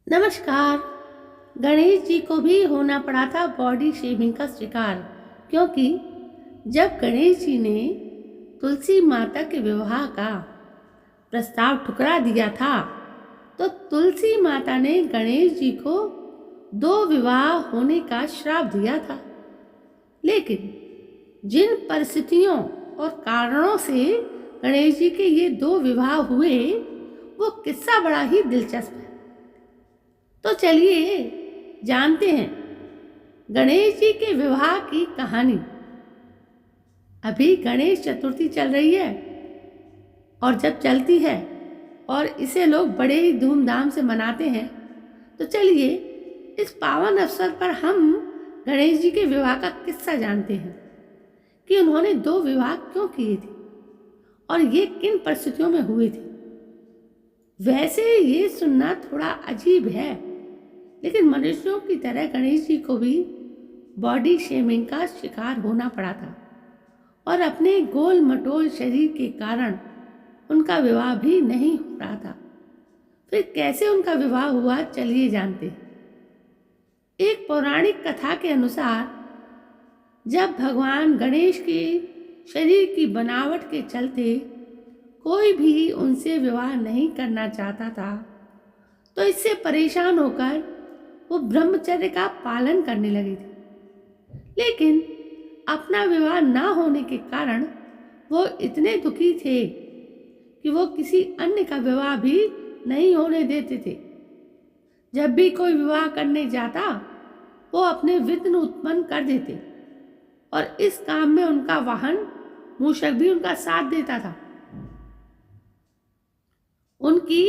नमस्कार। गणेश जी को भी होना पड़ा था बॉडी शेविंग का शिकार, क्योंकि जब गणेश जी ने तुलसी माता के विवाह का प्रस्ताव ठुकरा दिया था, तो तुलसी माता ने गणेश जी को 2 विवाह होने का श्राप दिया था। लेकिन जिन परिस्थितियों और कारणों से गणेश जी के ये 2 विवाह हुए, वो किस्सा बड़ा ही दिलचस्प है। तो चलिए जानते हैं गणेश जी के विवाह की कहानी। अभी गणेश चतुर्थी चल रही है, और जब चलती है और इसे लोग बड़े ही धूमधाम से मनाते हैं, तो चलिए इस पावन अवसर पर हम गणेश जी के विवाह का किस्सा जानते हैं कि उन्होंने 2 विवाह क्यों किए थे और ये किन परिस्थितियों में हुए थे। वैसे ये सुनना थोड़ा अजीब है, लेकिन मनुष्यों की तरह गणेश जी को भी बॉडी शेमिंग का शिकार होना पड़ा था, और अपने गोल मटोल शरीर के कारण उनका विवाह भी नहीं हो रहा था। फिर कैसे उनका विवाह हुआ, चलिए जानते हैं। एक पौराणिक कथा के अनुसार जब भगवान गणेश के शरीर की बनावट के चलते कोई भी उनसे विवाह नहीं करना चाहता था, तो इससे परेशान होकर वो ब्रह्मचर्य का पालन करने लगे थे। लेकिन अपना विवाह ना होने के कारण वो इतने दुखी थे कि वो किसी अन्य का विवाह भी नहीं होने देते थे। जब भी कोई विवाह करने जाता, वो अपने विघ्न उत्पन्न कर देते, और इस काम में उनका वाहन मूषक भी उनका साथ देता था। उनकी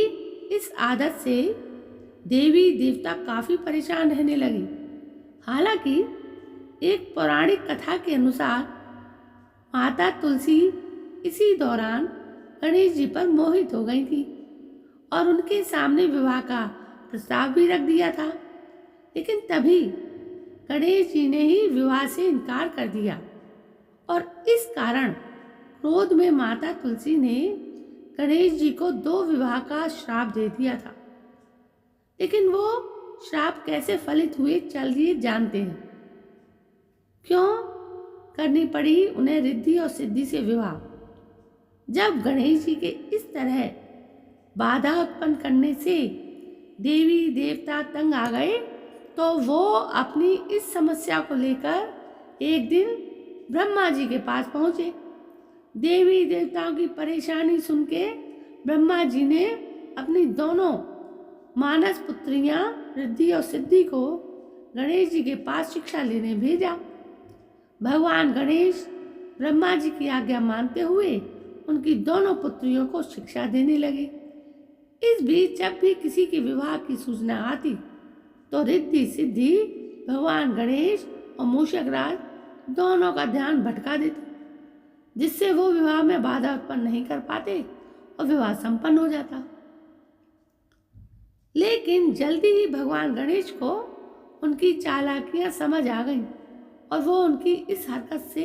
इस आदत से देवी देवता काफी परेशान रहने लगे। हालांकि एक पौराणिक कथा के अनुसार माता तुलसी इसी दौरान गणेश जी पर मोहित हो गई थी और उनके सामने विवाह का प्रस्ताव भी रख दिया था। लेकिन तभी गणेश जी ने ही विवाह से इनकार कर दिया, और इस कारण क्रोध में माता तुलसी ने गणेश जी को 2 विवाह का श्राप दे दिया था। लेकिन वो श्राप कैसे फलित हुए, चलिए जानते हैं। क्यों करनी पड़ी उन्हें रिद्धि और सिद्धि से विवाह। जब गणेश जी के इस तरह बाधा उत्पन्न करने से देवी देवता तंग आ गए, तो वो अपनी इस समस्या को लेकर एक दिन ब्रह्मा जी के पास पहुंचे। देवी देवताओं की परेशानी सुन के ब्रह्मा जी ने अपनी दोनों मानस पुत्रियां रिद्धि और सिद्धि को गणेश जी के पास शिक्षा लेने भेजा। भगवान गणेश ब्रह्मा जी की आज्ञा मानते हुए उनकी दोनों पुत्रियों को शिक्षा देने लगे। इस बीच जब भी किसी के विवाह की सूचना आती, तो रिद्धि सिद्धि भगवान गणेश और मूषक राज दोनों का ध्यान भटका देते, जिससे वो विवाह में बाधा उत्पन्न नहीं कर पाते और विवाह संपन्न हो जाता। लेकिन जल्दी ही भगवान गणेश को उनकी चालाकियां समझ आ गईं, और वो उनकी इस हरकत से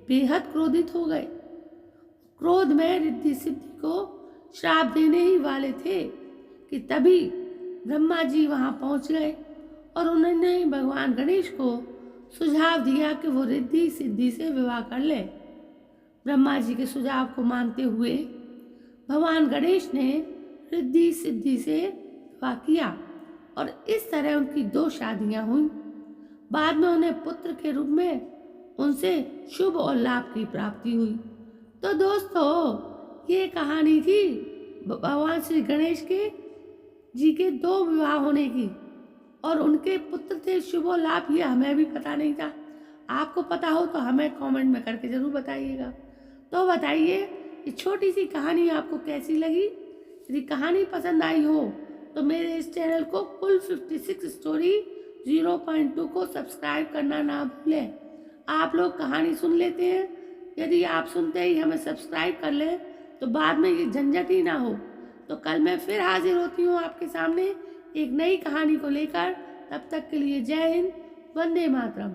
बेहद क्रोधित हो गए। क्रोध में रिद्धि सिद्धि को श्राप देने ही वाले थे कि तभी ब्रह्मा जी वहां पहुंच गए, और उन्होंने भगवान गणेश को सुझाव दिया कि वो रिद्धि सिद्धि से विवाह कर ले। ब्रह्मा जी के सुझाव को मानते हुए भगवान गणेश ने रिद्धि सिद्धि से विवाह किया, और इस तरह उनकी 2 शादियां हुई। बाद में उन्हें पुत्र के रूप में उनसे शुभ और लाभ की प्राप्ति हुई। तो दोस्तों, ये कहानी थी भगवान श्री गणेश के जी के 2 विवाह होने की, और उनके पुत्र थे शुभ और लाभ। ये हमें भी पता नहीं था। आपको पता हो तो हमें कमेंट में करके जरूर बताइएगा। तो बताइए ये छोटी सी कहानी आपको कैसी लगी। यदि कहानी पसंद आई हो तो मेरे इस चैनल को कुल 56 स्टोरी 0.2 को सब्सक्राइब करना ना भूलें। आप लोग कहानी सुन लेते हैं, यदि आप सुनते ही हमें सब्सक्राइब कर लें तो बाद में ये झंझट ही ना हो। तो कल मैं फिर हाजिर होती हूँ आपके सामने एक नई कहानी को लेकर। तब तक के लिए जय हिंद, वंदे मातरम।